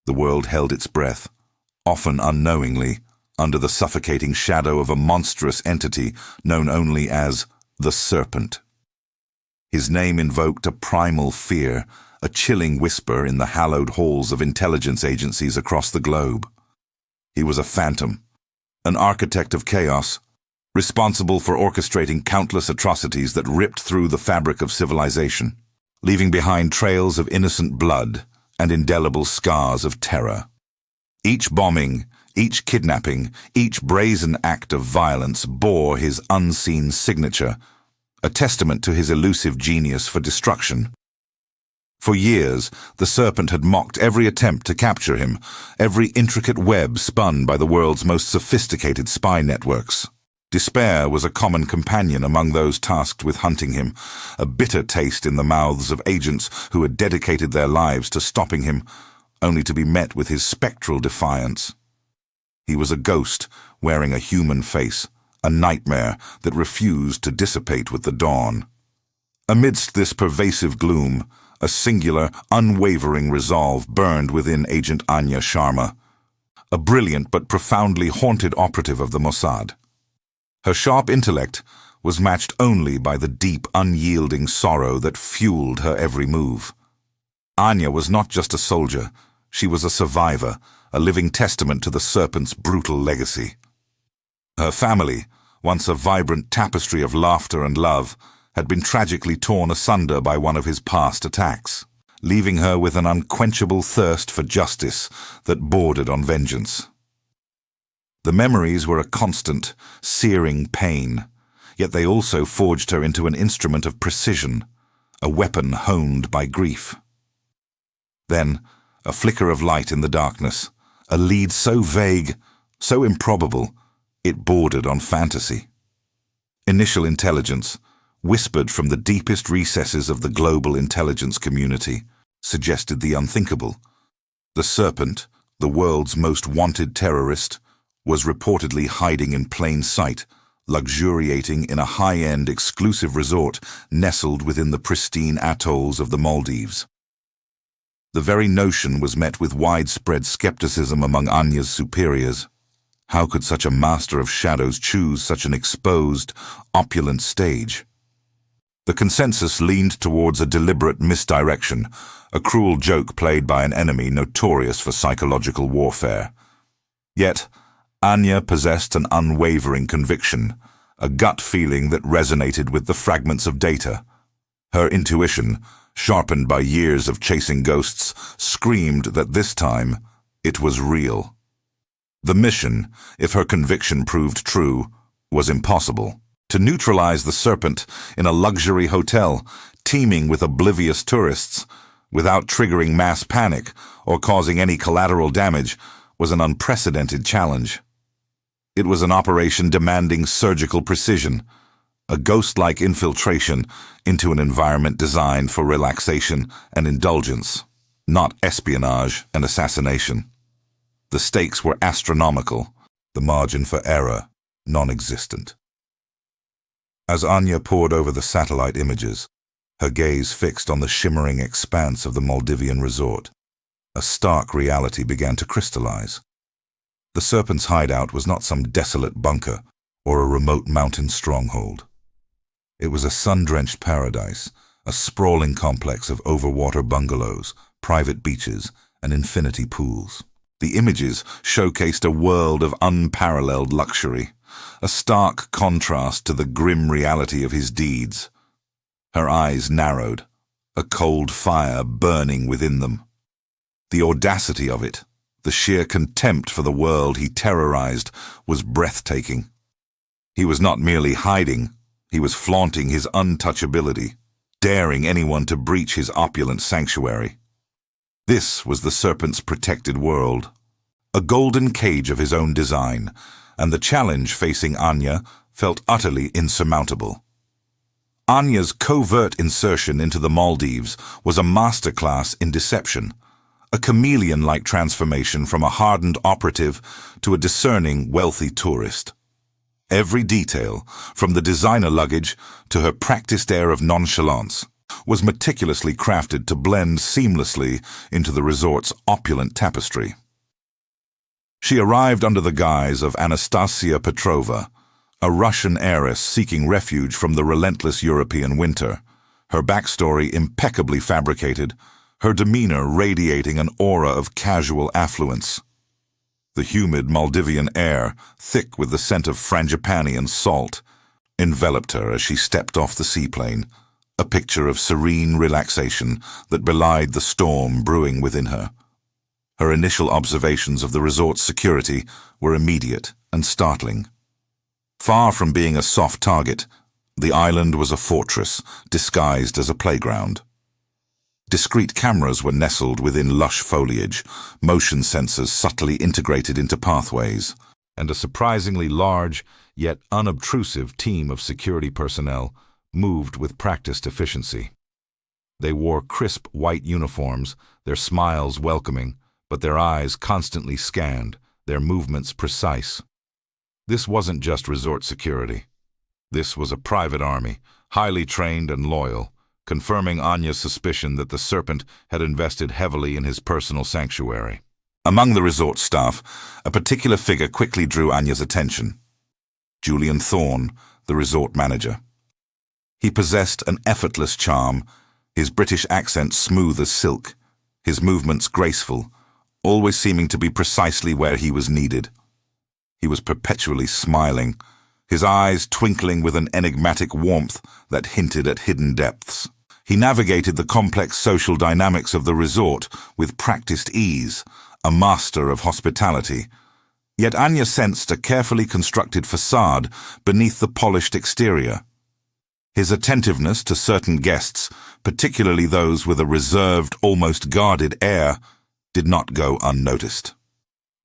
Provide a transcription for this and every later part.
The world held its breath, often unknowingly, under the suffocating shadow of a monstrous entity known only as the Serpent. His name invoked a primal fear, a chilling whisper in the hallowed halls of intelligence agencies across the globe. He was a phantom, an architect of chaos, responsible for orchestrating countless atrocities that ripped through the fabric of civilization, leaving behind trails of innocent blood and indelible scars of terror. Each bombing, each kidnapping, each brazen act of violence bore his unseen signature, a testament to his elusive genius for destruction. For years, the Serpent had mocked every attempt to capture him, every intricate web spun by the world's most sophisticated spy networks. Despair was a common companion among those tasked with hunting him, a bitter taste in the mouths of agents who had dedicated their lives to stopping him, only to be met with his spectral defiance. He was a ghost wearing a human face, a nightmare that refused to dissipate with the dawn. Amidst this pervasive gloom, a singular, unwavering resolve burned within Agent Anya Sharma, a brilliant but profoundly haunted operative of the Mossad. Her sharp intellect was matched only by the deep, unyielding sorrow that fueled her every move. Anya was not just a soldier, she was a survivor, a living testament to the Serpent's brutal legacy. Her family, once a vibrant tapestry of laughter and love, had been tragically torn asunder by one of his past attacks, leaving her with an unquenchable thirst for justice that bordered on vengeance. The memories were a constant, searing pain, yet they also forged her into an instrument of precision, a weapon honed by grief. Then, a flicker of light in the darkness, a lead so vague, so improbable, it bordered on fantasy. Initial intelligence, whispered from the deepest recesses of the global intelligence community, suggested the unthinkable. The Serpent, the world's most wanted terrorist, was reportedly hiding in plain sight, luxuriating in a high-end exclusive resort nestled within the pristine atolls of the Maldives. The very notion was met with widespread skepticism among Anya's superiors. How could such a master of shadows choose such an exposed, opulent stage? The consensus leaned towards a deliberate misdirection, a cruel joke played by an enemy notorious for psychological warfare. Yet, Anya possessed an unwavering conviction, a gut feeling that resonated with the fragments of data. Her intuition, sharpened by years of chasing ghosts, screamed that this time it was real. The mission, if her conviction proved true, was impossible. To neutralize the Serpent in a luxury hotel, teeming with oblivious tourists, without triggering mass panic or causing any collateral damage, was an unprecedented challenge. It was an operation demanding surgical precision, a ghost-like infiltration into an environment designed for relaxation and indulgence, not espionage and assassination. The stakes were astronomical, the margin for error non-existent. As Anya pored over the satellite images, her gaze fixed on the shimmering expanse of the Maldivian resort, a stark reality began to crystallize. The Serpent's hideout was not some desolate bunker or a remote mountain stronghold. It was a sun-drenched paradise, a sprawling complex of overwater bungalows, private beaches, and infinity pools. The images showcased a world of unparalleled luxury, a stark contrast to the grim reality of his deeds. Her eyes narrowed, a cold fire burning within them. The audacity of it, the sheer contempt for the world he terrorized, was breathtaking. He was not merely hiding, he was flaunting his untouchability, daring anyone to breach his opulent sanctuary. This was the Serpent's protected world, a golden cage of his own design, and the challenge facing Anya felt utterly insurmountable. Anya's covert insertion into the Maldives was a masterclass in deception, a chameleon-like transformation from a hardened operative to a discerning, wealthy tourist. Every detail, from the designer luggage to her practiced air of nonchalance, was meticulously crafted to blend seamlessly into the resort's opulent tapestry. She arrived under the guise of Anastasia Petrova, a Russian heiress seeking refuge from the relentless European winter, her backstory impeccably fabricated, her demeanor radiating an aura of casual affluence. The humid Maldivian air, thick with the scent of frangipani and salt, enveloped her as she stepped off the seaplane, a picture of serene relaxation that belied the storm brewing within her. Her initial observations of the resort's security were immediate and startling. Far from being a soft target, the island was a fortress disguised as a playground. Discreet cameras were nestled within lush foliage, motion sensors subtly integrated into pathways, and a surprisingly large, yet unobtrusive team of security personnel moved with practiced efficiency. They wore crisp white uniforms, their smiles welcoming, but their eyes constantly scanned, their movements precise. This wasn't just resort security. This was a private army, highly trained and loyal, confirming Anya's suspicion that the Serpent had invested heavily in his personal sanctuary. Among the resort staff, a particular figure quickly drew Anya's attention. Julian Thorne, the resort manager. He possessed an effortless charm, his British accent smooth as silk, his movements graceful, always seeming to be precisely where he was needed. He was perpetually smiling, his eyes twinkling with an enigmatic warmth that hinted at hidden depths. He navigated the complex social dynamics of the resort with practiced ease, a master of hospitality. Yet Anya sensed a carefully constructed facade beneath the polished exterior. His attentiveness to certain guests, particularly those with a reserved, almost guarded air, did not go unnoticed.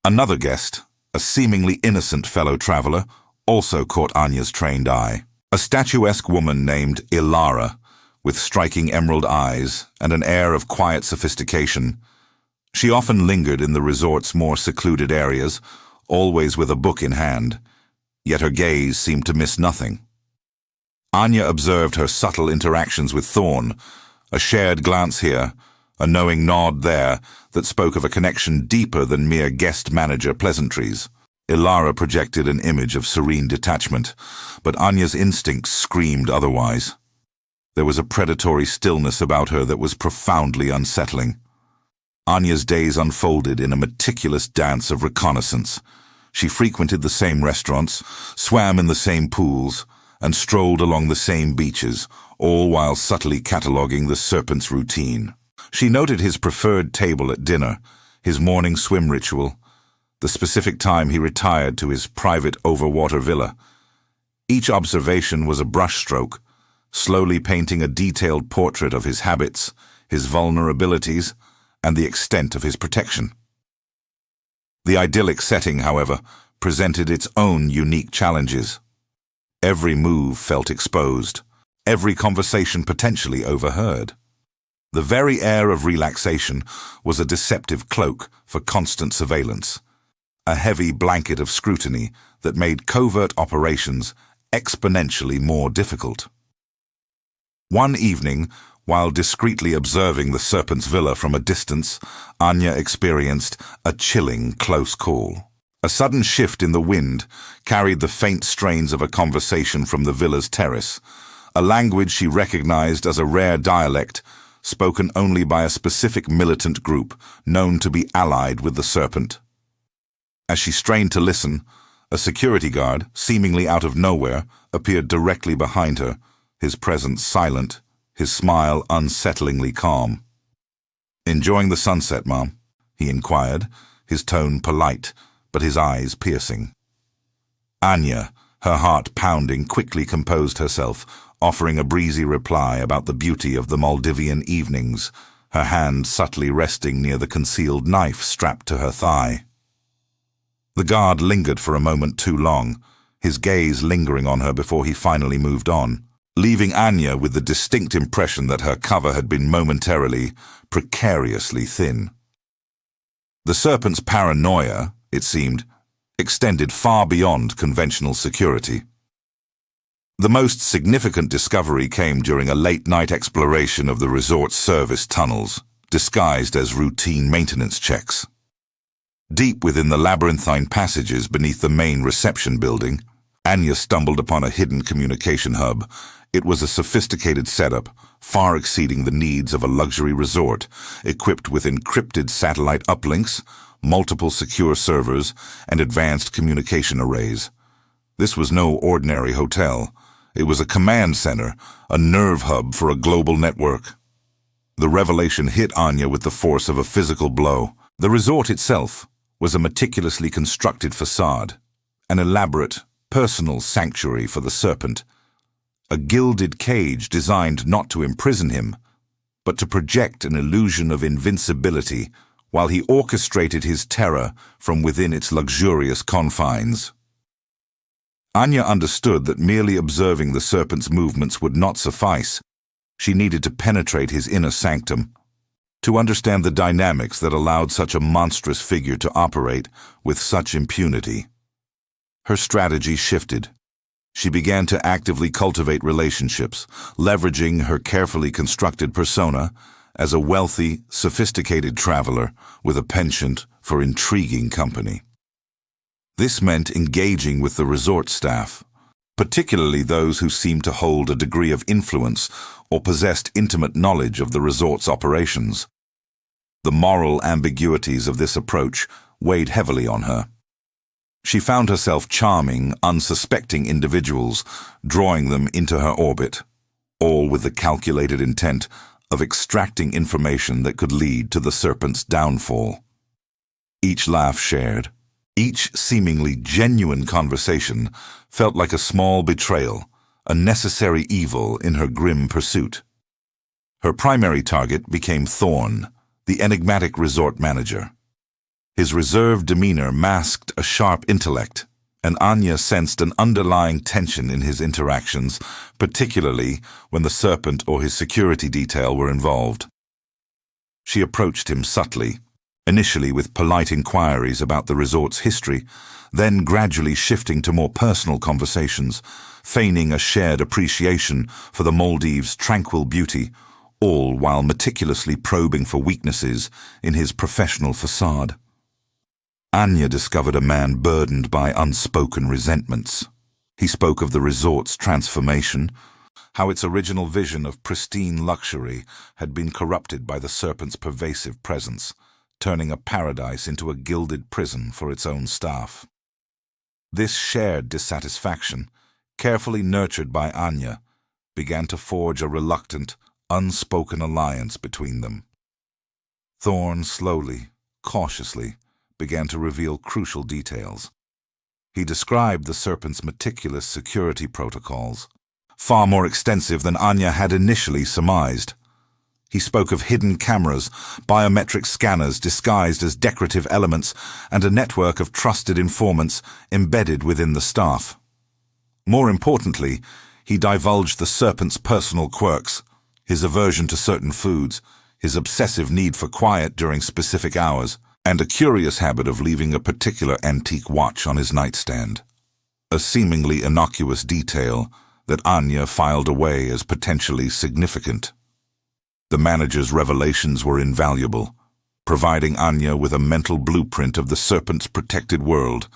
Another guest, a seemingly innocent fellow traveler, also caught Anya's trained eye. A statuesque woman named Ilara, with striking emerald eyes and an air of quiet sophistication. She often lingered in the resort's more secluded areas, always with a book in hand, yet her gaze seemed to miss nothing. Anya observed her subtle interactions with Thorne, a shared glance here, a knowing nod there that spoke of a connection deeper than mere guest-manager pleasantries. Ilara projected an image of serene detachment, but Anya's instincts screamed otherwise. There was a predatory stillness about her that was profoundly unsettling. Anya's days unfolded in a meticulous dance of reconnaissance. She frequented the same restaurants, swam in the same pools, and strolled along the same beaches, all while subtly cataloguing the Serpent's routine. She noted his preferred table at dinner, his morning swim ritual, the specific time he retired to his private overwater villa. Each observation was a brushstroke, slowly painting a detailed portrait of his habits, his vulnerabilities, and the extent of his protection. The idyllic setting, however, presented its own unique challenges. Every move felt exposed, every conversation potentially overheard. The very air of relaxation was a deceptive cloak for constant surveillance, a heavy blanket of scrutiny that made covert operations exponentially more difficult. One evening, while discreetly observing the Serpent's villa from a distance, Anya experienced a chilling close call. A sudden shift in the wind carried the faint strains of a conversation from the villa's terrace, a language she recognized as a rare dialect spoken only by a specific militant group known to be allied with the Serpent. As she strained to listen, a security guard, seemingly out of nowhere, appeared directly behind her, his presence silent, his smile unsettlingly calm. "Enjoying the sunset, Mom?" he inquired, his tone polite, but his eyes piercing. Anya, her heart pounding, quickly composed herself, offering a breezy reply about the beauty of the Maldivian evenings, her hand subtly resting near the concealed knife strapped to her thigh. The guard lingered for a moment too long, his gaze lingering on her before he finally moved on, leaving Anya with the distinct impression that her cover had been momentarily, precariously thin. The Serpent's paranoia, it seemed, extended far beyond conventional security. The most significant discovery came during a late-night exploration of the resort's service tunnels, disguised as routine maintenance checks. Deep within the labyrinthine passages beneath the main reception building, Anya stumbled upon a hidden communication hub. It was a sophisticated setup, far exceeding the needs of a luxury resort, equipped with encrypted satellite uplinks, multiple secure servers, and advanced communication arrays. This was no ordinary hotel. It was a command center, a nerve hub for a global network. The revelation hit Anya with the force of a physical blow. The resort itself was a meticulously constructed facade, an elaborate, personal sanctuary for the Serpent, a gilded cage designed not to imprison him, but to project an illusion of invincibility while he orchestrated his terror from within its luxurious confines. Anya understood that merely observing the Serpent's movements would not suffice. She needed to penetrate his inner sanctum, to understand the dynamics that allowed such a monstrous figure to operate with such impunity. Her strategy shifted. She began to actively cultivate relationships, leveraging her carefully constructed persona as a wealthy, sophisticated traveler with a penchant for intriguing company. This meant engaging with the resort staff, particularly those who seemed to hold a degree of influence or possessed intimate knowledge of the resort's operations. The moral ambiguities of this approach weighed heavily on her. She found herself charming, unsuspecting individuals, drawing them into her orbit, all with the calculated intent of extracting information that could lead to the Serpent's downfall. Each laugh shared, each seemingly genuine conversation felt like a small betrayal, a necessary evil in her grim pursuit. Her primary target became Thorn, the enigmatic resort manager. His reserved demeanor masked a sharp intellect, and Anya sensed an underlying tension in his interactions, particularly when the Serpent or his security detail were involved. She approached him subtly, initially with polite inquiries about the resort's history, then gradually shifting to more personal conversations, feigning a shared appreciation for the Maldives' tranquil beauty, all while meticulously probing for weaknesses in his professional facade. Anya discovered a man burdened by unspoken resentments. He spoke of the resort's transformation, how its original vision of pristine luxury had been corrupted by the Serpent's pervasive presence, turning a paradise into a gilded prison for its own staff. This shared dissatisfaction, carefully nurtured by Anya, began to forge a reluctant, unspoken alliance between them. Thorn slowly, cautiously, began to reveal crucial details. He described the Serpent's meticulous security protocols, far more extensive than Anya had initially surmised. He spoke of hidden cameras, biometric scanners disguised as decorative elements, and a network of trusted informants embedded within the staff. More importantly, he divulged the Serpent's personal quirks, his aversion to certain foods, his obsessive need for quiet during specific hours, and a curious habit of leaving a particular antique watch on his nightstand. A seemingly innocuous detail that Anya filed away as potentially significant. The manager's revelations were invaluable, providing Anya with a mental blueprint of the Serpent's protected world,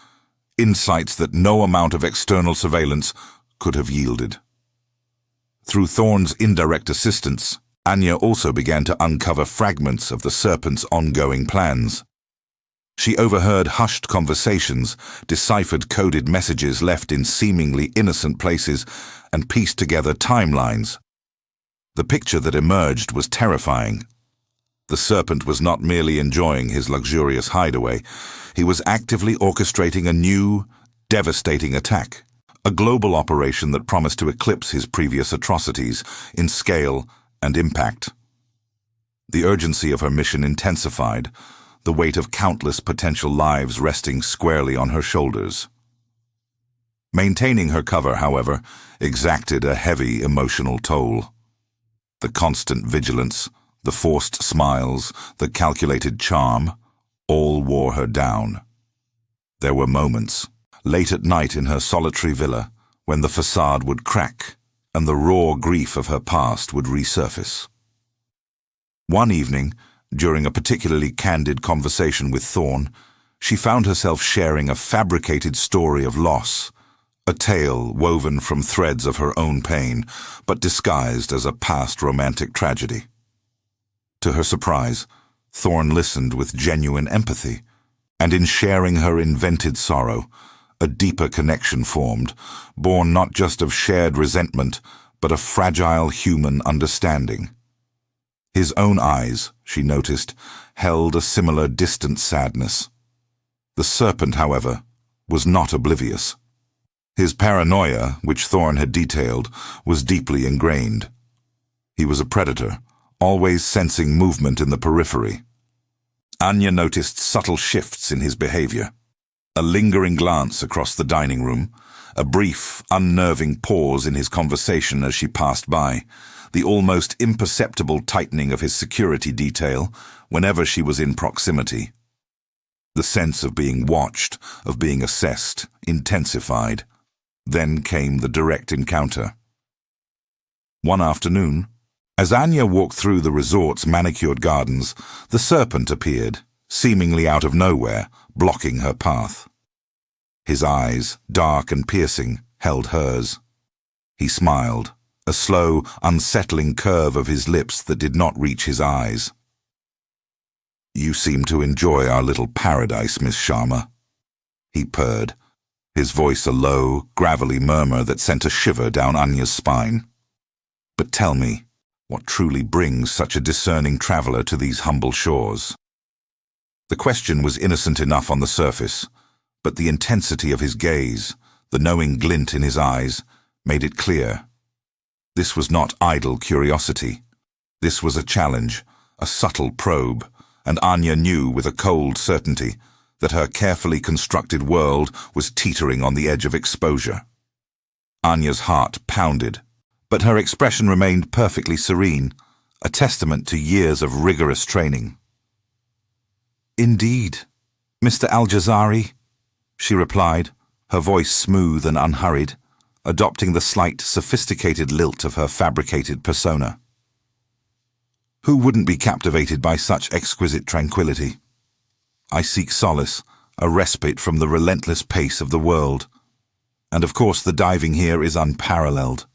insights that no amount of external surveillance could have yielded. Through Thorn's indirect assistance, Anya also began to uncover fragments of the Serpent's ongoing plans. She overheard hushed conversations, deciphered coded messages left in seemingly innocent places, and pieced together timelines. The picture that emerged was terrifying. The Serpent was not merely enjoying his luxurious hideaway, he was actively orchestrating a new, devastating attack, a global operation that promised to eclipse his previous atrocities in scale and impact. The urgency of her mission intensified, the weight of countless potential lives resting squarely on her shoulders. Maintaining her cover, however, exacted a heavy emotional toll. The constant vigilance, the forced smiles, the calculated charm, all wore her down. There were moments, late at night in her solitary villa, when the facade would crack and the raw grief of her past would resurface. One evening, during a particularly candid conversation with Thorn, she found herself sharing a fabricated story of loss, a tale woven from threads of her own pain, but disguised as a past romantic tragedy. To her surprise, Thorn listened with genuine empathy, and in sharing her invented sorrow, a deeper connection formed, born not just of shared resentment, but of fragile human understanding. His own eyes, she noticed, held a similar distant sadness. The serpent, however, was not oblivious. His paranoia, which Thorn had detailed, was deeply ingrained. He was a predator, always sensing movement in the periphery. Anya noticed subtle shifts in his behavior. A lingering glance across the dining room, a brief, unnerving pause in his conversation as she passed by, the almost imperceptible tightening of his security detail whenever she was in proximity. The sense of being watched, of being assessed, intensified. Then came the direct encounter. One afternoon, as Anya walked through the resort's manicured gardens, the serpent appeared, seemingly out of nowhere, blocking her path. His eyes, dark and piercing, held hers. He smiled, a slow, unsettling curve of his lips that did not reach his eyes. "You seem to enjoy our little paradise, Miss Sharma," he purred, his voice a low, gravelly murmur that sent a shiver down Anya's spine. "But tell me, what truly brings such a discerning traveller to these humble shores?" The question was innocent enough on the surface, but the intensity of his gaze, the knowing glint in his eyes, made it clear. This was not idle curiosity. This was a challenge, a subtle probe, and Anya knew with a cold certainty that her carefully constructed world was teetering on the edge of exposure. Anya's heart pounded, but her expression remained perfectly serene, a testament to years of rigorous training. "Indeed, Mr. Al-Jazari," she replied, her voice smooth and unhurried, adopting the slight, sophisticated lilt of her fabricated persona. Who wouldn't be captivated by such exquisite tranquility? I seek solace, a respite from the relentless pace of the world. And of course the diving here is unparalleled.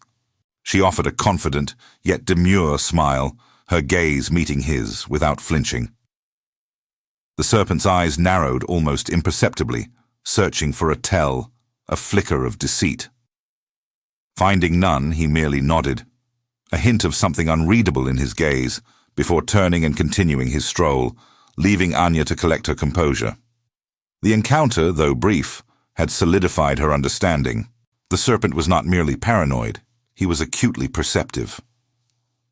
She offered a confident, yet demure smile, her gaze meeting his without flinching. The serpent's eyes narrowed almost imperceptibly, searching for a tell, a flicker of deceit. Finding none, he merely nodded, a hint of something unreadable in his gaze, before turning and continuing his stroll, leaving Anya to collect her composure. The encounter, though brief, had solidified her understanding. The serpent was not merely paranoid, he was acutely perceptive.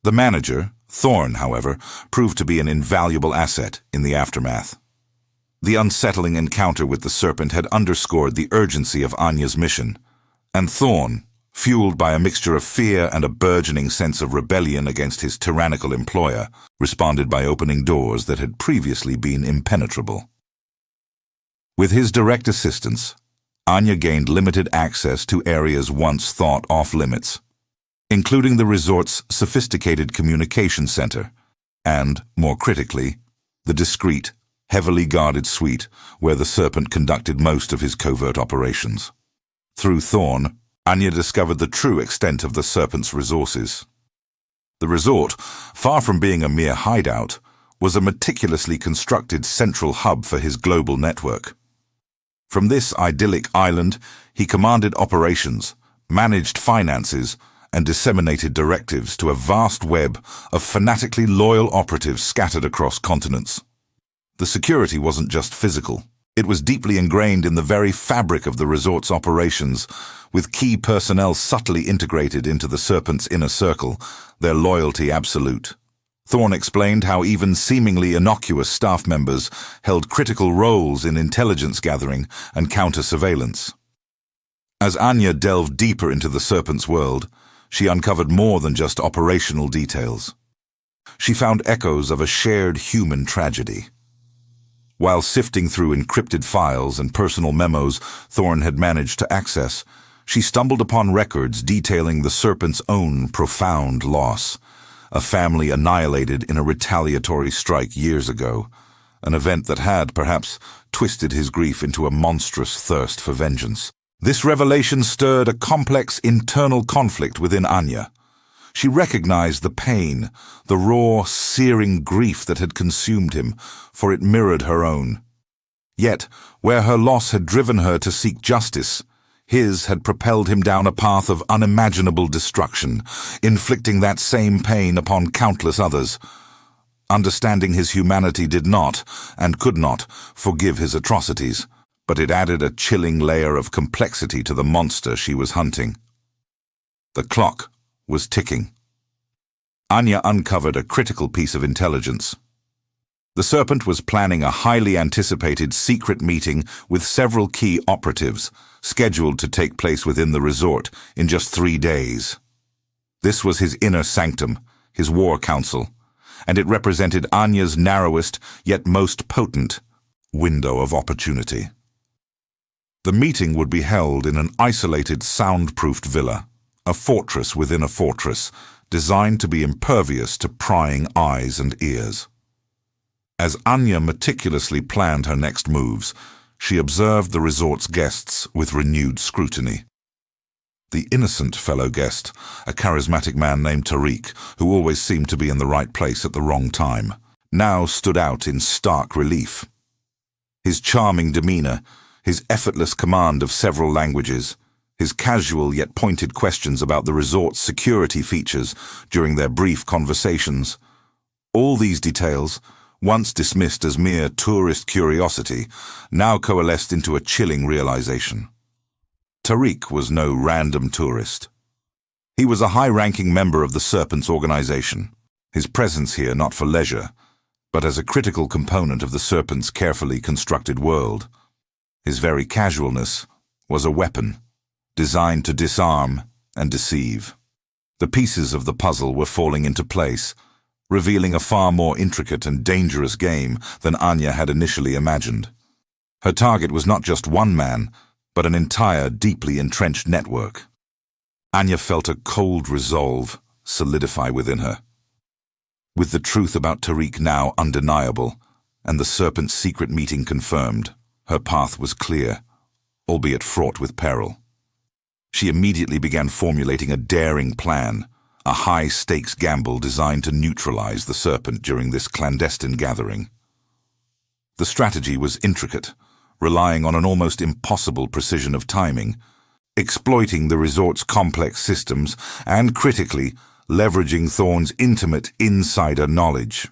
The manager, Thorn, however, proved to be an invaluable asset in the aftermath. The unsettling encounter with the serpent had underscored the urgency of Anya's mission, and Thorn, fueled by a mixture of fear and a burgeoning sense of rebellion against his tyrannical employer, responded by opening doors that had previously been impenetrable. With his direct assistance, Anya gained limited access to areas once thought off-limits, including the resort's sophisticated communication center, and, more critically, the discreet, heavily guarded suite where the serpent conducted most of his covert operations. Through Thorn, Anya discovered the true extent of the serpent's resources. The resort, far from being a mere hideout, was a meticulously constructed central hub for his global network. From this idyllic island, he commanded operations, managed finances, and disseminated directives to a vast web of fanatically loyal operatives scattered across continents. The security wasn't just physical. It was deeply ingrained in the very fabric of the resort's operations, with key personnel subtly integrated into the serpent's inner circle, their loyalty absolute. Thorn explained how even seemingly innocuous staff members held critical roles in intelligence gathering and counter-surveillance. As Anya delved deeper into the serpent's world, she uncovered more than just operational details. She found echoes of a shared human tragedy. While sifting through encrypted files and personal memos Thorn had managed to access, She stumbled upon records detailing the serpent's own profound loss, a family annihilated in a retaliatory strike years ago, an event that had, perhaps, twisted his grief into a monstrous thirst for vengeance. This revelation stirred a complex internal conflict within Anya. She recognized the pain, the raw, searing grief that had consumed him, for it mirrored her own. Yet, where her loss had driven her to seek justice, his had propelled him down a path of unimaginable destruction, inflicting that same pain upon countless others. Understanding his humanity did not, and could not, forgive his atrocities, but it added a chilling layer of complexity to the monster she was hunting. The clock was ticking. Anya uncovered a critical piece of intelligence. The serpent was planning a highly anticipated secret meeting with several key operatives, scheduled to take place within the resort in just 3 days. This was his inner sanctum, his war council, and it represented Anya's narrowest yet most potent window of opportunity. The meeting would be held in an isolated, soundproofed villa, a fortress within a fortress, designed to be impervious to prying eyes and ears. As Anya meticulously planned her next moves, she observed the resort's guests with renewed scrutiny. The innocent fellow guest, a charismatic man named Tariq, who always seemed to be in the right place at the wrong time, now stood out in stark relief. His charming demeanor, his effortless command of several languages, his casual yet pointed questions about the resort's security features during their brief conversations, all these details, once dismissed as mere tourist curiosity, now coalesced into a chilling realization. Tariq was no random tourist. He was a high-ranking member of the Serpent's organization, his presence here not for leisure, but as a critical component of the Serpent's carefully constructed world. His very casualness was a weapon, designed to disarm and deceive. The pieces of the puzzle were falling into place, revealing a far more intricate and dangerous game than Anya had initially imagined. Her target was not just one man, but an entire, deeply entrenched network. Anya felt a cold resolve solidify within her. With the truth about Tariq now undeniable, and the Serpent's secret meeting confirmed, her path was clear, albeit fraught with peril. She immediately began formulating a daring plan, a high-stakes gamble designed to neutralize the Serpent during this clandestine gathering. The strategy was intricate, relying on an almost impossible precision of timing, exploiting the resort's complex systems, and critically, leveraging Thorne's intimate insider knowledge.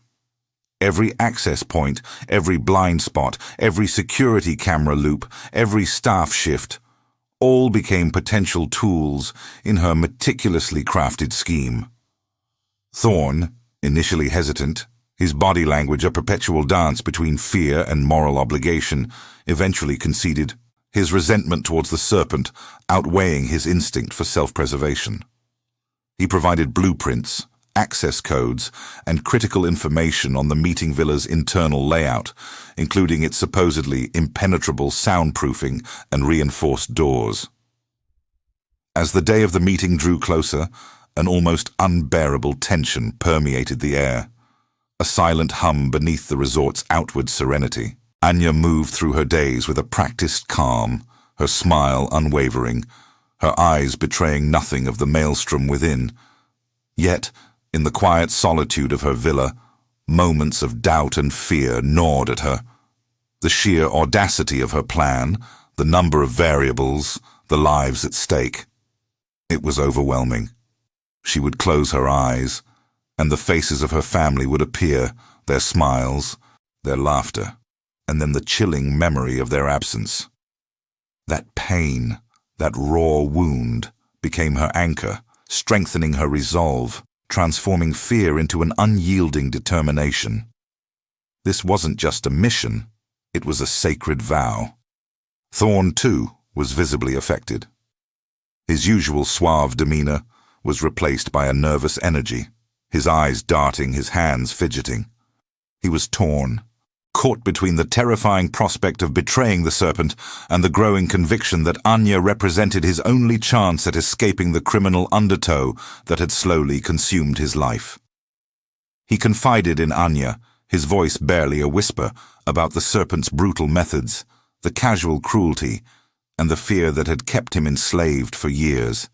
Every access point, every blind spot, every security camera loop, every staff shift, all became potential tools in her meticulously crafted scheme. Thorne, initially hesitant, his body language a perpetual dance between fear and moral obligation, eventually conceded, his resentment towards the Serpent outweighing his instinct for self-preservation. He provided blueprints, access codes, and critical information on the meeting villa's internal layout, including its supposedly impenetrable soundproofing and reinforced doors. As the day of the meeting drew closer, an almost unbearable tension permeated the air, a silent hum beneath the resort's outward serenity. Anya moved through her days with a practiced calm, her smile unwavering, her eyes betraying nothing of the maelstrom within. Yet, in the quiet solitude of her villa, moments of doubt and fear gnawed at her. The sheer audacity of her plan, the number of variables, the lives at stake. It was overwhelming. She would close her eyes, and the faces of her family would appear, their smiles, their laughter, and then the chilling memory of their absence. That pain, that raw wound, became her anchor, strengthening her resolve, transforming fear into an unyielding determination. This wasn't just a mission, it was a sacred vow. Thorne, too, was visibly affected. His usual suave demeanor was replaced by a nervous energy, his eyes darting, his hands fidgeting. He was torn, caught between the terrifying prospect of betraying the serpent and the growing conviction that Anya represented his only chance at escaping the criminal undertow that had slowly consumed his life. He confided in Anya, his voice barely a whisper, about the serpent's brutal methods, the casual cruelty, and the fear that had kept him enslaved for years.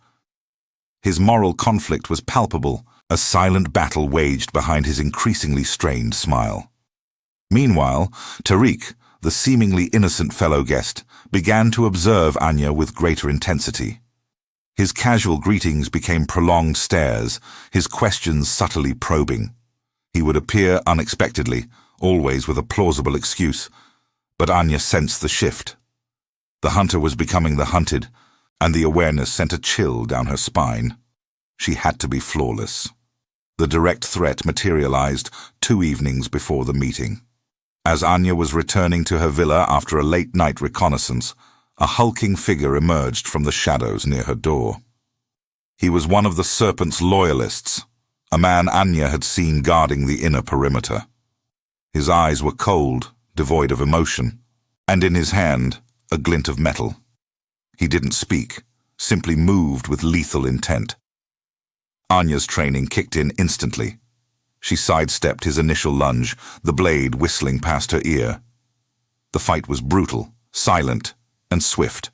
His moral conflict was palpable, a silent battle waged behind his increasingly strained smile. Meanwhile, Tariq, the seemingly innocent fellow guest, began to observe Anya with greater intensity. His casual greetings became prolonged stares, his questions subtly probing. He would appear unexpectedly, always with a plausible excuse, but Anya sensed the shift. The hunter was becoming the hunted, and the awareness sent a chill down her spine. She had to be flawless. The direct threat materialized 2 evenings before the meeting. As Anya was returning to her villa after a late-night reconnaissance, a hulking figure emerged from the shadows near her door. He was one of the serpent's loyalists, a man Anya had seen guarding the inner perimeter. His eyes were cold, devoid of emotion, and in his hand, a glint of metal. He didn't speak, simply moved with lethal intent. Anya's training kicked in instantly. She sidestepped his initial lunge, the blade whistling past her ear. The fight was brutal, silent, and swift.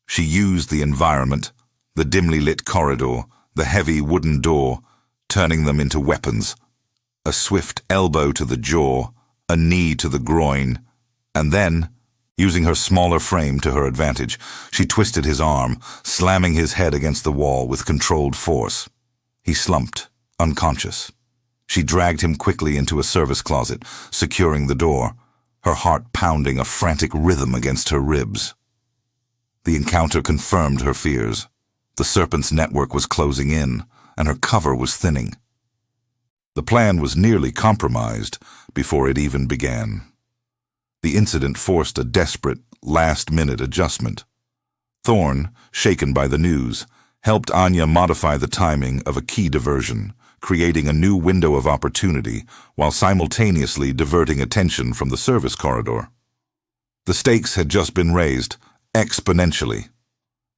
She used the environment, the dimly lit corridor, the heavy wooden door, turning them into weapons. A swift elbow to the jaw, a knee to the groin, and then, using her smaller frame to her advantage, she twisted his arm, slamming his head against the wall with controlled force. He slumped, unconscious. She dragged him quickly into a service closet, securing the door, her heart pounding a frantic rhythm against her ribs. The encounter confirmed her fears. The serpent's network was closing in, and her cover was thinning. The plan was nearly compromised before it even began. The incident forced a desperate, last-minute adjustment. Thorne, shaken by the news, helped Anya modify the timing of a key diversion, creating a new window of opportunity while simultaneously diverting attention from the service corridor. The stakes had just been raised, exponentially.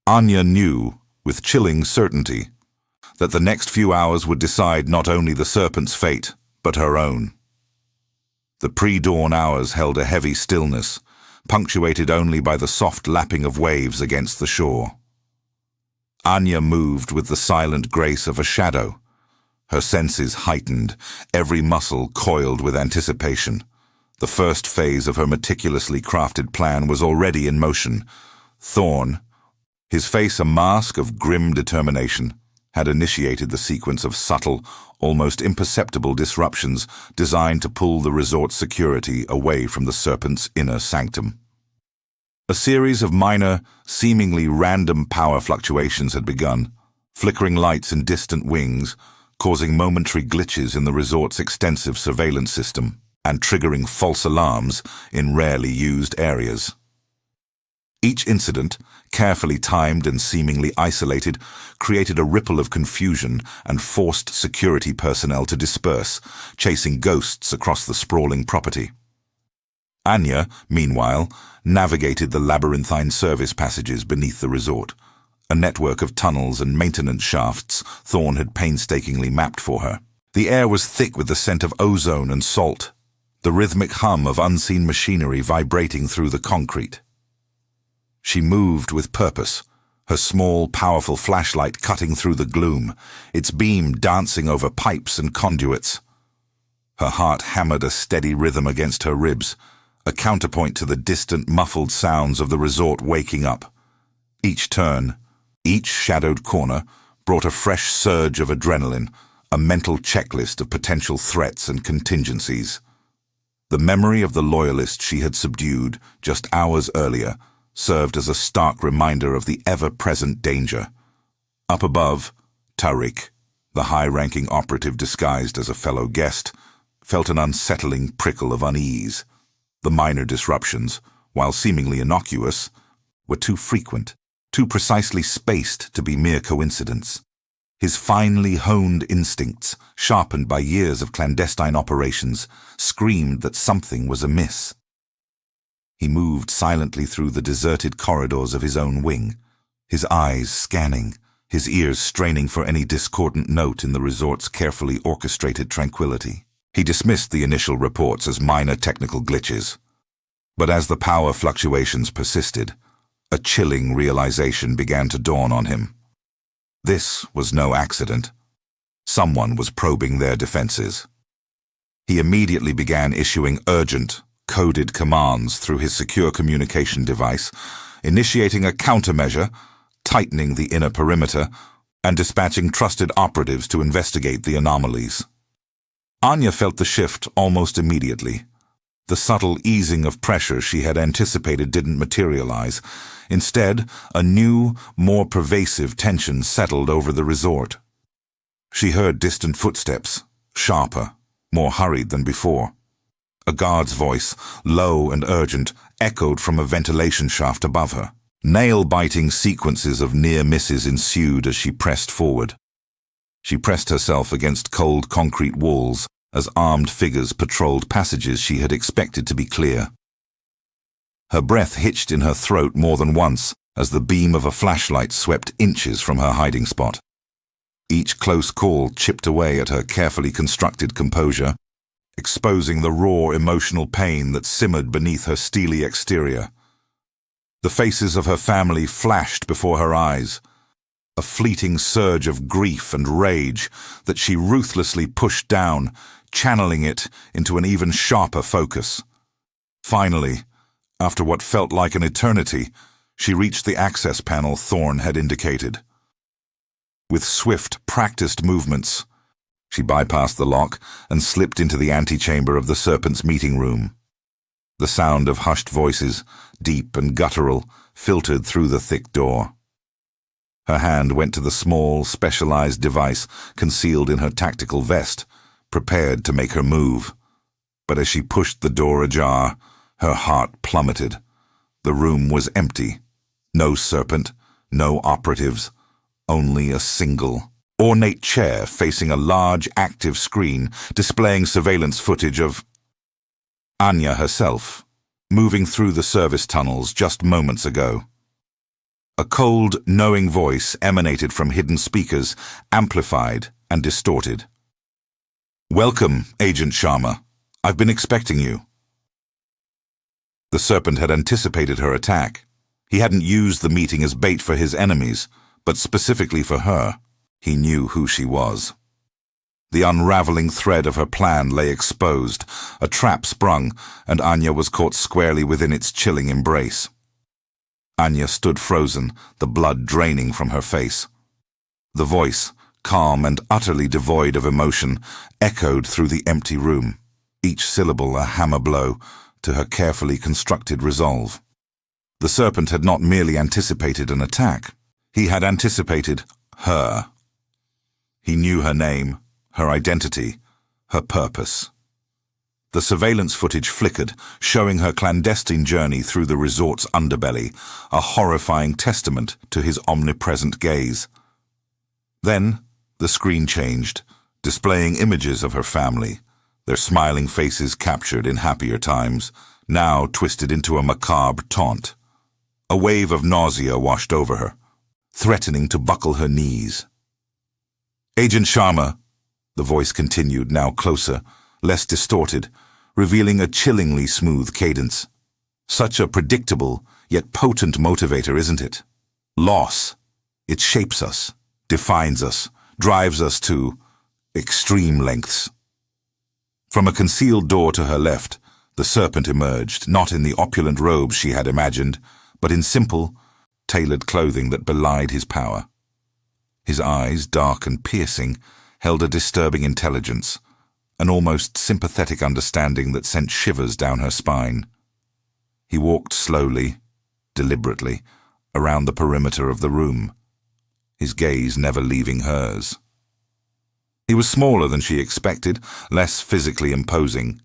Anya knew, with chilling certainty, that the next few hours would decide not only the serpent's fate, but her own. The pre-dawn hours held a heavy stillness, punctuated only by the soft lapping of waves against the shore. Anya moved with the silent grace of a shadow, her senses heightened, every muscle coiled with anticipation. The first phase of her meticulously crafted plan was already in motion. Thorne, his face a mask of grim determination, had initiated the sequence of subtle, almost imperceptible disruptions designed to pull the resort's security away from the serpent's inner sanctum. A series of minor, seemingly random power fluctuations had begun, flickering lights in distant wings, causing momentary glitches in the resort's extensive surveillance system and triggering false alarms in rarely used areas. Each incident, carefully timed and seemingly isolated, created a ripple of confusion and forced security personnel to disperse, chasing ghosts across the sprawling property. Anya, meanwhile, navigated the labyrinthine service passages beneath the resort, a network of tunnels and maintenance shafts Thorne had painstakingly mapped for her. The air was thick with the scent of ozone and salt, the rhythmic hum of unseen machinery vibrating through the concrete. She moved with purpose, her small, powerful flashlight cutting through the gloom, its beam dancing over pipes and conduits. Her heart hammered a steady rhythm against her ribs, a counterpoint to the distant, muffled sounds of the resort waking up. Each turn, each shadowed corner, brought a fresh surge of adrenaline, a mental checklist of potential threats and contingencies. The memory of the loyalist she had subdued just hours earlier served as a stark reminder of the ever-present danger. Up above, Tariq, the high-ranking operative disguised as a fellow guest, felt an unsettling prickle of unease. The minor disruptions, while seemingly innocuous, were too frequent, too precisely spaced to be mere coincidence. His finely honed instincts, sharpened by years of clandestine operations, screamed that something was amiss. He moved silently through the deserted corridors of his own wing, his eyes scanning, his ears straining for any discordant note in the resort's carefully orchestrated tranquility. He dismissed the initial reports as minor technical glitches. But as the power fluctuations persisted, a chilling realization began to dawn on him. This was no accident. Someone was probing their defenses. He immediately began issuing urgent, coded commands through his secure communication device, initiating a countermeasure, tightening the inner perimeter, and dispatching trusted operatives to investigate the anomalies. Anya felt the shift almost immediately. The subtle easing of pressure she had anticipated didn't materialize. Instead, a new, more pervasive tension settled over the resort. She heard distant footsteps, sharper, more hurried than before. A guard's voice, low and urgent, echoed from a ventilation shaft above her. Nail-biting sequences of near misses ensued as she pressed forward. She pressed herself against cold concrete walls as armed figures patrolled passages she had expected to be clear. Her breath hitched in her throat more than once as the beam of a flashlight swept inches from her hiding spot. Each close call chipped away at her carefully constructed composure, exposing the raw emotional pain that simmered beneath her steely exterior. The faces of her family flashed before her eyes, a fleeting surge of grief and rage that she ruthlessly pushed down, channeling it into an even sharper focus. Finally, after what felt like an eternity, she reached the access panel Thorne had indicated. With swift, practiced movements, she bypassed the lock and slipped into the antechamber of the Serpent's meeting room. The sound of hushed voices, deep and guttural, filtered through the thick door. Her hand went to the small, specialized device concealed in her tactical vest, prepared to make her move. But as she pushed the door ajar, her heart plummeted. The room was empty. No Serpent, no operatives, only a single, ornate chair facing a large, active screen displaying surveillance footage of Anya herself, moving through the service tunnels just moments ago. A cold, knowing voice emanated from hidden speakers, amplified and distorted. "Welcome, Agent Sharma. I've been expecting you." The Serpent had anticipated her attack. He hadn't used the meeting as bait for his enemies, but specifically for her. He knew who she was. The unraveling thread of her plan lay exposed, a trap sprung, and Anya was caught squarely within its chilling embrace. Anya stood frozen, the blood draining from her face. The voice, calm and utterly devoid of emotion, echoed through the empty room, each syllable a hammer blow to her carefully constructed resolve. The Serpent had not merely anticipated an attack. He had anticipated her. He knew her name, her identity, her purpose. The surveillance footage flickered, showing her clandestine journey through the resort's underbelly, a horrifying testament to his omnipresent gaze. Then, the screen changed, displaying images of her family, their smiling faces captured in happier times, now twisted into a macabre taunt. A wave of nausea washed over her, threatening to buckle her knees. "Agent Sharma," the voice continued, now closer, less distorted, revealing a chillingly smooth cadence. Such a predictable, yet potent motivator, isn't it? Loss. It shapes us, defines us, drives us to extreme lengths. From a concealed door to her left, the Serpent emerged, not in the opulent robes she had imagined, but in simple, tailored clothing that belied his power. His eyes, dark and piercing, held a disturbing intelligence, an almost sympathetic understanding that sent shivers down her spine. He walked slowly, deliberately, around the perimeter of the room, his gaze never leaving hers. He was smaller than she expected, less physically imposing,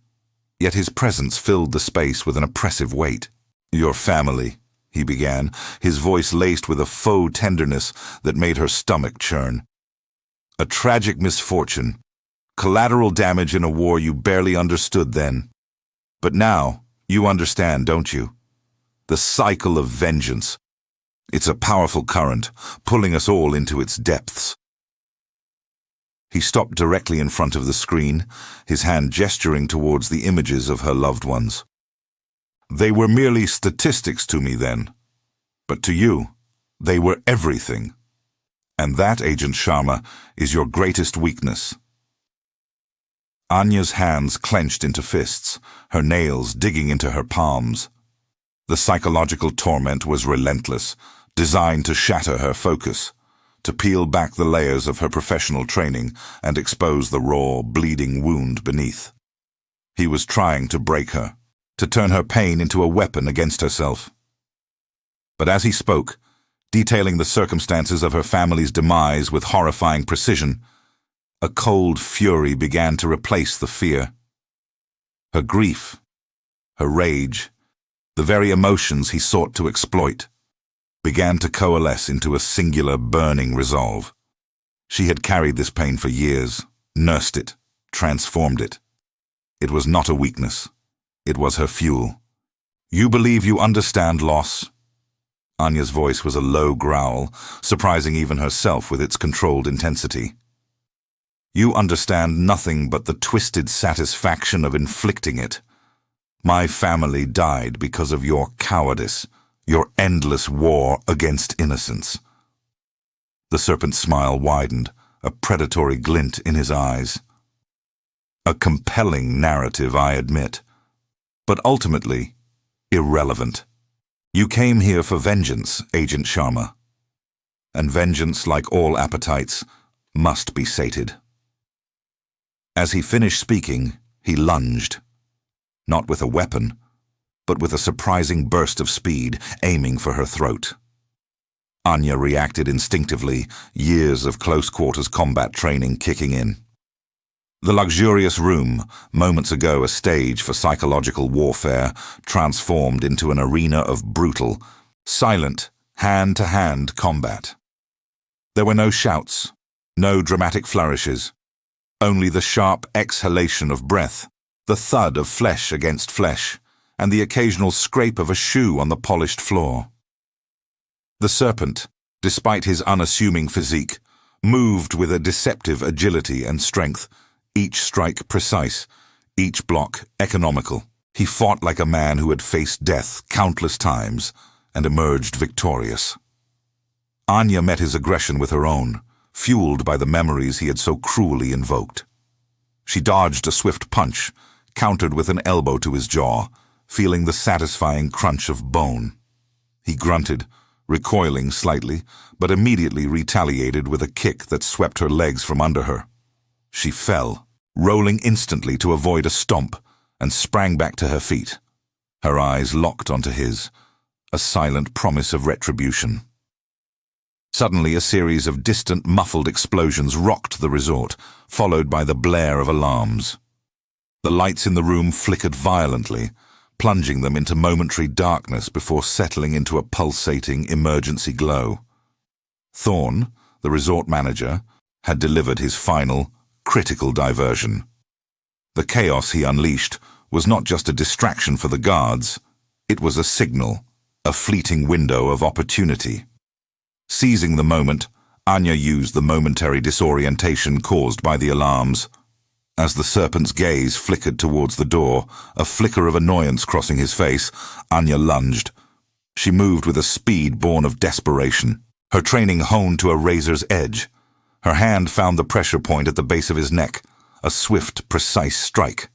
yet his presence filled the space with an oppressive weight. "Your family," he began, his voice laced with a faux tenderness that made her stomach churn. A tragic misfortune. Collateral damage in a war you barely understood then. But now, you understand, don't you? The cycle of vengeance. It's a powerful current, pulling us all into its depths. He stopped directly in front of the screen, his hand gesturing towards the images of her loved ones. They were merely statistics to me then. But to you, they were everything. And that, Agent Sharma, is your greatest weakness. Anya's hands clenched into fists, her nails digging into her palms. The psychological torment was relentless, designed to shatter her focus, to peel back the layers of her professional training and expose the raw, bleeding wound beneath. He was trying to break her, to turn her pain into a weapon against herself. But as he spoke, detailing the circumstances of her family's demise with horrifying precision, a cold fury began to replace the fear. Her grief, her rage, the very emotions he sought to exploit, began to coalesce into a singular burning resolve. She had carried this pain for years, nursed it, transformed it. It was not a weakness. It was her fuel. You believe you understand loss? Anya's voice was a low growl, surprising even herself with its controlled intensity. You understand nothing but the twisted satisfaction of inflicting it. My family died because of your cowardice, your endless war against innocence. The serpent's smile widened, a predatory glint in his eyes. A compelling narrative, I admit, but ultimately irrelevant. You came here for vengeance, Agent Sharma. And vengeance, like all appetites, must be sated. As he finished speaking, he lunged. Not with a weapon, but with a surprising burst of speed, aiming for her throat. Anya reacted instinctively, years of close-quarters combat training kicking in. The luxurious room, moments ago a stage for psychological warfare, transformed into an arena of brutal, silent, hand-to-hand combat. There were no shouts, no dramatic flourishes, only the sharp exhalation of breath, the thud of flesh against flesh, and the occasional scrape of a shoe on the polished floor. The serpent, despite his unassuming physique, moved with a deceptive agility and strength, each strike precise, each block economical. He fought like a man who had faced death countless times and emerged victorious. Anya met his aggression with her own, fueled by the memories he had so cruelly invoked. She dodged a swift punch, countered with an elbow to his jaw, feeling the satisfying crunch of bone. He grunted, recoiling slightly, but immediately retaliated with a kick that swept her legs from under her. She fell, rolling instantly to avoid a stomp, and sprang back to her feet. Her eyes locked onto his, a silent promise of retribution. Suddenly, a series of distant, muffled explosions rocked the resort, followed by the blare of alarms. The lights in the room flickered violently, plunging them into momentary darkness before settling into a pulsating emergency glow. Thorne, the resort manager, had delivered his final, critical diversion. The chaos he unleashed was not just a distraction for the guards, it was a signal, a fleeting window of opportunity. Seizing the moment, Anya used the momentary disorientation caused by the alarms. As the serpent's gaze flickered towards the door, a flicker of annoyance crossing his face, Anya lunged. She moved with a speed born of desperation, her training honed to a razor's edge. Her hand found the pressure point at the base of his neck, a swift, precise strike.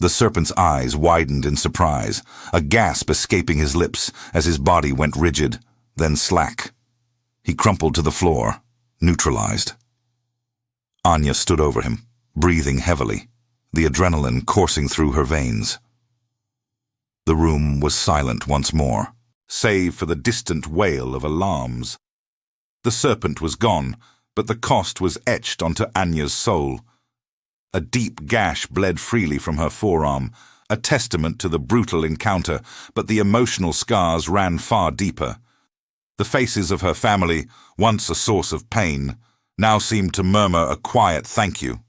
The serpent's eyes widened in surprise, a gasp escaping his lips as his body went rigid, then slack. He crumpled to the floor, neutralized. Anya stood over him, breathing heavily, the adrenaline coursing through her veins. The room was silent once more, save for the distant wail of alarms. The serpent was gone, but the cost was etched onto Anya's soul. A deep gash bled freely from her forearm, a testament to the brutal encounter, but the emotional scars ran far deeper. The faces of her family, once a source of pain, now seemed to murmur a quiet thank you.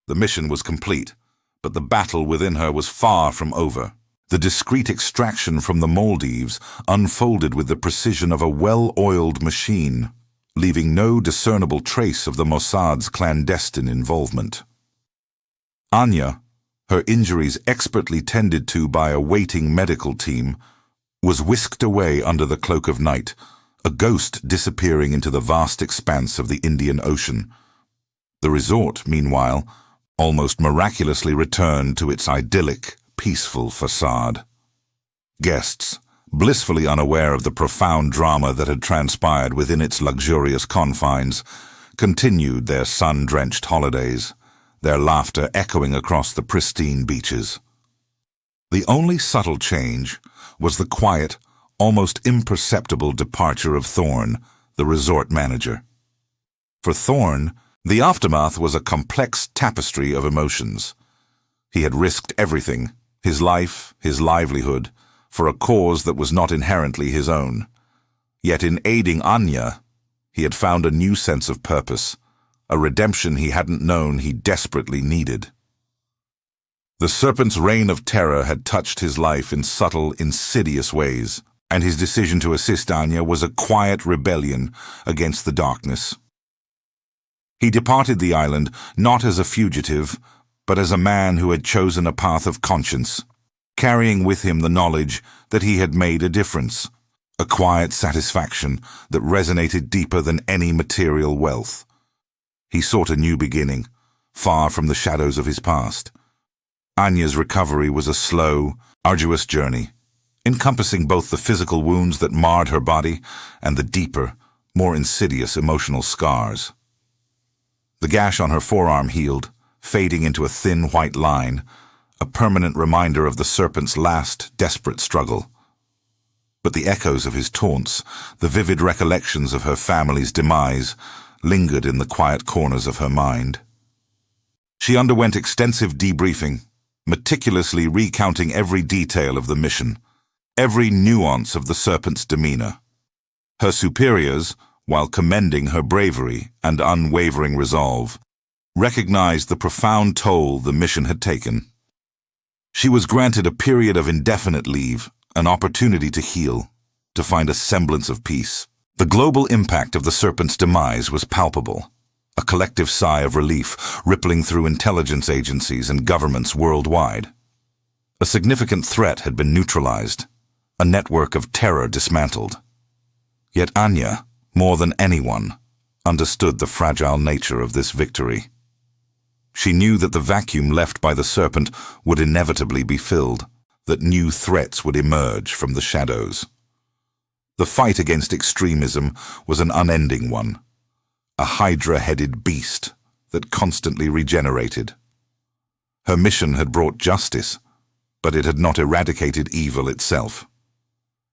The mission was complete, but the battle within her was far from over. The discreet extraction from the Maldives unfolded with the precision of a well-oiled machine, leaving no discernible trace of the Mossad's clandestine involvement. Anya, her injuries expertly tended to by a waiting medical team, was whisked away under the cloak of night, a ghost disappearing into the vast expanse of the Indian Ocean. The resort, meanwhile, almost miraculously returned to its idyllic, peaceful facade. Guests, blissfully unaware of the profound drama that had transpired within its luxurious confines, continued their sun-drenched holidays, their laughter echoing across the pristine beaches. The only subtle change was the quiet, almost imperceptible departure of Thorne, the resort manager. For Thorne, the aftermath was a complex tapestry of emotions. He had risked everything, his life, his livelihood, for a cause that was not inherently his own. Yet in aiding Anya, he had found a new sense of purpose, a redemption he hadn't known he desperately needed. The serpent's reign of terror had touched his life in subtle, insidious ways, and his decision to assist Anya was a quiet rebellion against the darkness. He departed the island not as a fugitive, but as a man who had chosen a path of conscience, carrying with him the knowledge that he had made a difference, a quiet satisfaction that resonated deeper than any material wealth. He sought a new beginning, far from the shadows of his past. Anya's recovery was a slow, arduous journey, encompassing both the physical wounds that marred her body and the deeper, more insidious emotional scars. The gash on her forearm healed, fading into a thin white line, a permanent reminder of the serpent's last, desperate struggle. But the echoes of his taunts, the vivid recollections of her family's demise, lingered in the quiet corners of her mind. She underwent extensive debriefing, meticulously recounting every detail of the mission, every nuance of the serpent's demeanor. Her superiors, while commending her bravery and unwavering resolve, recognized the profound toll the mission had taken. She was granted a period of indefinite leave, an opportunity to heal, to find a semblance of peace. The global impact of the serpent's demise was palpable, a collective sigh of relief rippling through intelligence agencies and governments worldwide. A significant threat had been neutralized, a network of terror dismantled. Yet Anya, more than anyone, understood the fragile nature of this victory. She knew that the vacuum left by the serpent would inevitably be filled, that new threats would emerge from the shadows. The fight against extremism was an unending one, a hydra-headed beast that constantly regenerated. Her mission had brought justice, but it had not eradicated evil itself.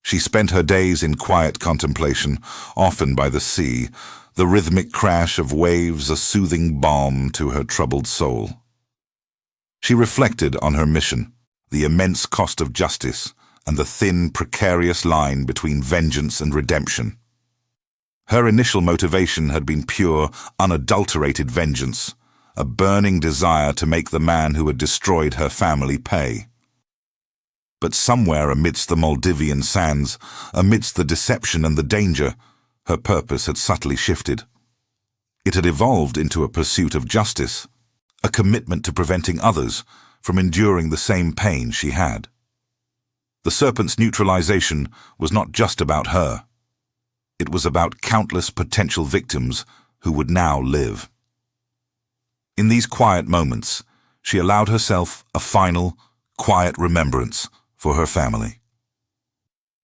She spent her days in quiet contemplation, often by the sea, the rhythmic crash of waves a soothing balm to her troubled soul. She reflected on her mission, the immense cost of justice, and the thin, precarious line between vengeance and redemption. Her initial motivation had been pure, unadulterated vengeance, a burning desire to make the man who had destroyed her family pay. But somewhere amidst the Maldivian sands, amidst the deception and the danger, her purpose had subtly shifted. It had evolved into a pursuit of justice, a commitment to preventing others from enduring the same pain she had. The serpent's neutralization was not just about her. It was about countless potential victims who would now live. In these quiet moments, she allowed herself a final, quiet remembrance for her family.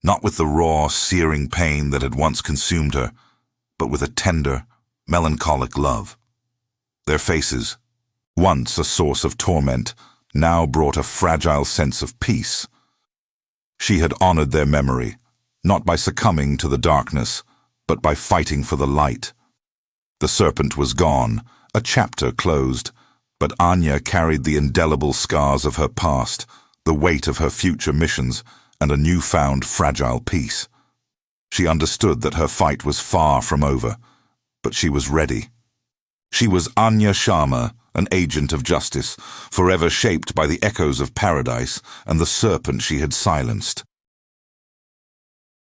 Not with the raw, searing pain that had once consumed her, but with a tender, melancholic love. Their faces, once a source of torment, now brought a fragile sense of peace. She had honored their memory, not by succumbing to the darkness, but by fighting for the light. The serpent was gone, a chapter closed, but Anya carried the indelible scars of her past, the weight of her future missions, and a newfound fragile peace. She understood that her fight was far from over, but she was ready, She was Anya Sharma, an agent of justice, forever shaped by the echoes of paradise and the serpent she had silenced.